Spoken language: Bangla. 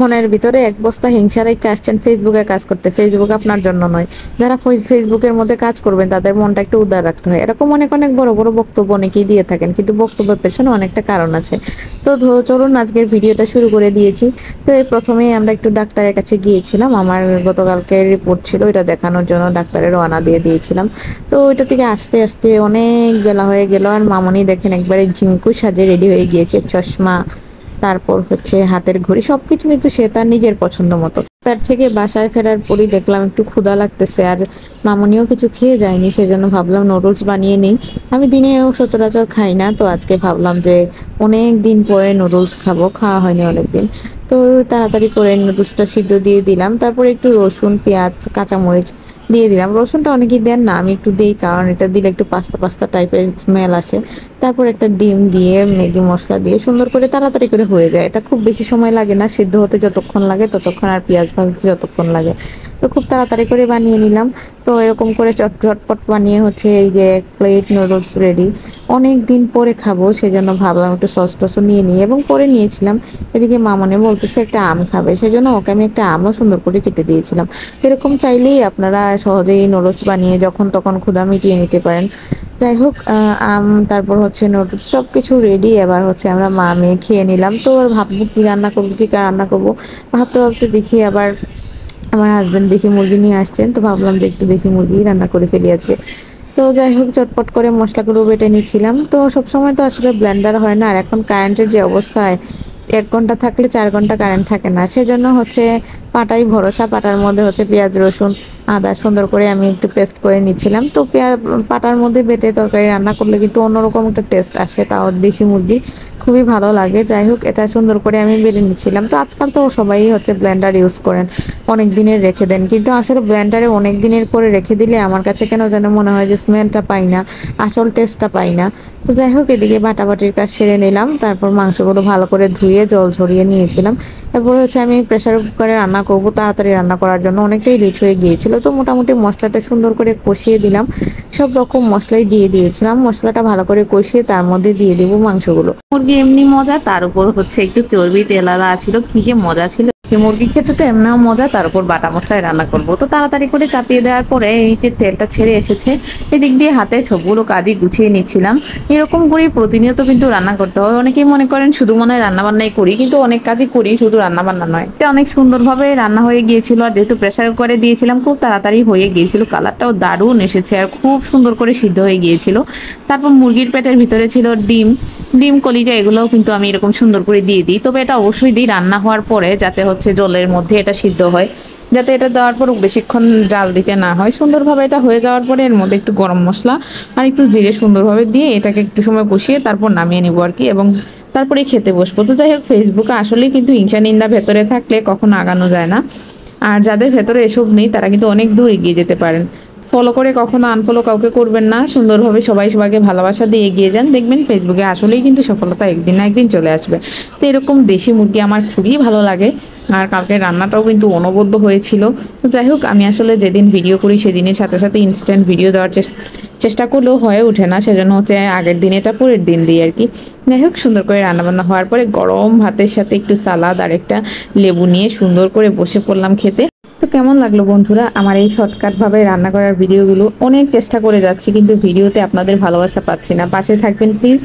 মনের ভিতরে এক বস্তা হিংসা রেখে আসছেন ফেসবুকে কাজ করতে। ফেসবুক আপনার জন্য নয়। যারা ফেসবুকের মধ্যে কাজ করবেন তাদের মনটা একটু উদার রাখতে হয়। এরকম অনেক অনেক বড় বড় বক্তব্য অনেকেই দিয়ে থাকেন, কিন্তু বক্তব্যের পেছনে অনেকটা কারণ আছে। তো চলুন আজকের ভিডিওটা শুরু করে দিয়েছি। তো এই প্রথমেই আমরা একটু ডাক্তারের কাছে গিয়েছিলাম। আমার গতকালকে রিপোর্ট ছিল, এটা দেখানোর জন্য ডাক্তারের রওনা দিয়ে দিয়েছিলাম। তো ওইটা থেকে আসতে আসতে অনেক বেলা হয়ে গেল। আর মামনি দেখেন একবারে ঝিঙ্কু সাজে রেডি হয়ে গিয়েছে, চশমা, তারপর হচ্ছে হাতের ঘড়ি, সবকিছু কিন্তু সে তার নিজের পছন্দ মতো। তার থেকে বাসায় ফেরার পরই দেখলাম একটু ক্ষুধা লাগতেছে, আর মামনিও কিছু খেয়ে যায়নি, সেজন্য ভাবলাম নুডলস বানিয়ে নিই। আমি দিনেও সচরাচর খাই না, তো আজকে ভাবলাম যে অনেক দিন পরে নুডলস খাবো, খাওয়া হয়নি অনেকদিন। তো তাড়াতাড়ি করে নুডলসটা সিদ্ধ দিয়ে দিলাম, তারপরে একটু রসুন, পেঁয়াজ, কাঁচামরিচ দিয়ে দিলাম। রসুনটা অনেকেই দেন না, আমি একটু দিই, কারণ এটা দিলে একটু পাস্তা পাস্তা টাইপের স্মেল আসে। তারপর একটা ডিম দিয়ে ম্যাগি মশলা দিয়ে সুন্দর করে তাড়াতাড়ি করে হয়ে যায়। এটা খুব বেশি সময় লাগে না, সিদ্ধ হতে যতক্ষণ লাগে ততক্ষণ, আর পেঁয়াজ ভাজতে যতক্ষণ লাগে। তো খুব তাড়াতাড়ি করে বানিয়ে নিলাম। তো এরকম করে ঝটপট বানিয়ে হচ্ছে এই যে এক প্লেট নুডলস রেডি। অনেক দিন পরে খাবো, সেজন্য ভাবলাম একটু সস টসও নিয়ে নিই, এবং পরে নিয়েছিলাম। এদিকে মামনে বলতেছে একটা আম খাবে, সেজন্য ওকে আমি একটা আমও সুন্দর করে কেটে দিয়েছিলাম। এরকম চাইলেই আপনারা সহজেই নুডলস বানিয়ে যখন তখন ক্ষুধা মিটিয়ে নিতে পারেন। যাই হোক, আম, তারপর হচ্ছে নুডলস সব কিছু রেডি। এবার হচ্ছে আমরা মা মেয়ে খেয়ে নিলাম। তো আর ভাববো কি রান্না করবো, কি রান্না করবো, ভাবতে ভাবতে দেখি আবার আমার হাজবেন্ড দেশি মুরগি নিয়ে আসছেন। তো ভাবলাম যে একটু দেশি মুরগি রান্না করে ফেলি আজকে। তো যাই হোক, চটপট করে মশলাগুলো বেটে নিচ্ছিলাম। তো সবসময় তো আসলে ব্লেন্ডার হয় না, আর এখন কারেন্টের যে অবস্থায় 1 ঘন্টা থাকলে 4 ঘন্টা কারেন্ট থাকে না, সেজন্য হচ্ছে পাটাই ভরসা। পাটার মধ্যে হচ্ছে পেঁয়াজ, রসুন, আদা সুন্দর করে আমি একটু পেস্ট করে নিচ্ছিলাম। তো পাটার মধ্যে বেটে তরকারি রান্না করলে কিন্তু অন্যরকম একটা টেস্ট আসে, তাও দেশি মুরগি খুবই ভালো লাগে। যাই হোক, এটা সুন্দর করে আমি বেটে নিচ্ছিলাম। তো আজকাল তো সবাই হচ্ছে ব্লেন্ডার ইউজ করেন, অনেক দিনের রেখে দেন, কিন্তু আসলে ব্লেন্ডারে অনেক দিনের করে রেখে দিলে আমার কাছে কেন যেন মনে হয় যে স্মেলটা পাই না, আসল টেস্টটা পাই না। তো যাই হোক, এদিকে বাটাবাটির কাজ সেরে নিলাম। তারপর মাংসগুলো ভালো করে ধুয়ে জল ঝরিয়ে নিয়েছিলাম। এরপর হচ্ছে আমি প্রেসার কুকারে রান্না করব, তাড়াতাড়ি রান্না করার জন্য অনেকটাই লেট হয়ে গিয়েছিল। তো মোটামুটি মশলাটা সুন্দর করে কষিয়ে দিলাম, সব রকম মশলাই দিয়ে দিয়েছিলাম। মশলাটা ভালো করে কষিয়ে তার মধ্যে দিয়ে দেবো মাংসগুলো। মুরগি এমনি মজা, তার উপর হচ্ছে একটু চর্বি তেলালা ছিল, কি যে মজা ছিল সে মুরগি খেতে। তো এমনিও মজা, তার উপর বাটা মশলায় রান্না করব। তো তাড়াতাড়ি করে চাপিয়ে দেওয়ার পরে এই যে তেলটা ছেড়ে এসেছে, এদিক দিয়ে হাতে সবগুলো কাজই গুছিয়ে নিচ্ছিলাম। এরকম করেই প্রতিনিয়ত কিন্তু রান্না করতে হয়। অনেকেই মনে করেন শুধু মনে হয় রান্না বান্নাই করি, কিন্তু অনেক কাজই করি, শুধু রান্না বান্না নয়। তো অনেক সুন্দরভাবে রান্না হয়ে গিয়েছিল, আর যেহেতু প্রেসার কুকারে দিয়েছিলাম খুব তাড়াতাড়ি হয়ে গিয়েছিল। কালারটাও দারুণ এসেছে, আর খুব সুন্দর করে সিদ্ধ হয়ে গিয়েছিল। তারপর মুরগির পেটের ভিতরে ছিল ডিম, ডিম কলিজা, এগুলোও কিন্তু আমি এরকম সুন্দর করে দিয়ে দিই। তবে এটা অবশ্যই দিই রান্না হওয়ার পরে, যাতে হচ্ছে জলের মধ্যে এটা সিদ্ধ হয়, যাতে এটা দেওয়ার পর বেশিক্ষণ জাল দিতে না হয়। সুন্দরভাবে এটা হয়ে যাওয়ার পরে এর মধ্যে একটু গরম মশলা আর একটু জিরে সুন্দরভাবে দিয়ে এটাকে একটু সময় কষিয়ে তারপর নামিয়ে নেবো আর কি, এবং তারপরে খেতে বসবো। তো যাই হোক, ফেসবুকে আসলেই কিন্তু হিংসা নিন্দা ভেতরে থাকলে কখনো আগানো যায় না। আর যাদের ভেতরে এসব নেই তারা কিন্তু অনেক দূর এগিয়ে যেতে পারেন। ফলো করে কখনো আনফলো কাউকে করবেন না, সুন্দরভাবে সবাই সবাইকে ভালোবাসা দিয়ে এগিয়ে যান, দেখবেন ফেসবুকে আসলেই কিন্তু সফলতা একদিন না একদিন চলে আসবে। তো এরকম দেশি মুরগি আমার খুবই ভালো লাগে, আর কালকে রান্নাটাও কিন্তু অনবদ্য হয়েছিল। তো যাই হোক, আমি আসলে যেদিন ভিডিও করি সেদিনের সাথে সাথে ইনস্ট্যান্ট ভিডিও দেওয়ার চেষ্টা করলেও হয়ে ওঠে না, সেজন্য হচ্ছে আগের দিন এটা পরের দিন দিই আর কি। যাই হোক, সুন্দর করে রান্নাবান্না হওয়ার পরে গরম ভাতের সাথে একটু সালাদ আর একটা লেবু নিয়ে সুন্দর করে বসে পড়লাম খেতে। তো কেমন লাগলো বন্ধুরা আমার এই শর্টকাট ভাবে রান্না করার ভিডিওগুলো? অনেক চেষ্টা করে যাচ্ছি, কিন্তু ভিডিওতে আপনাদের ভালোবাসা পাচ্ছি না। পাশে থাকবেন প্লিজ।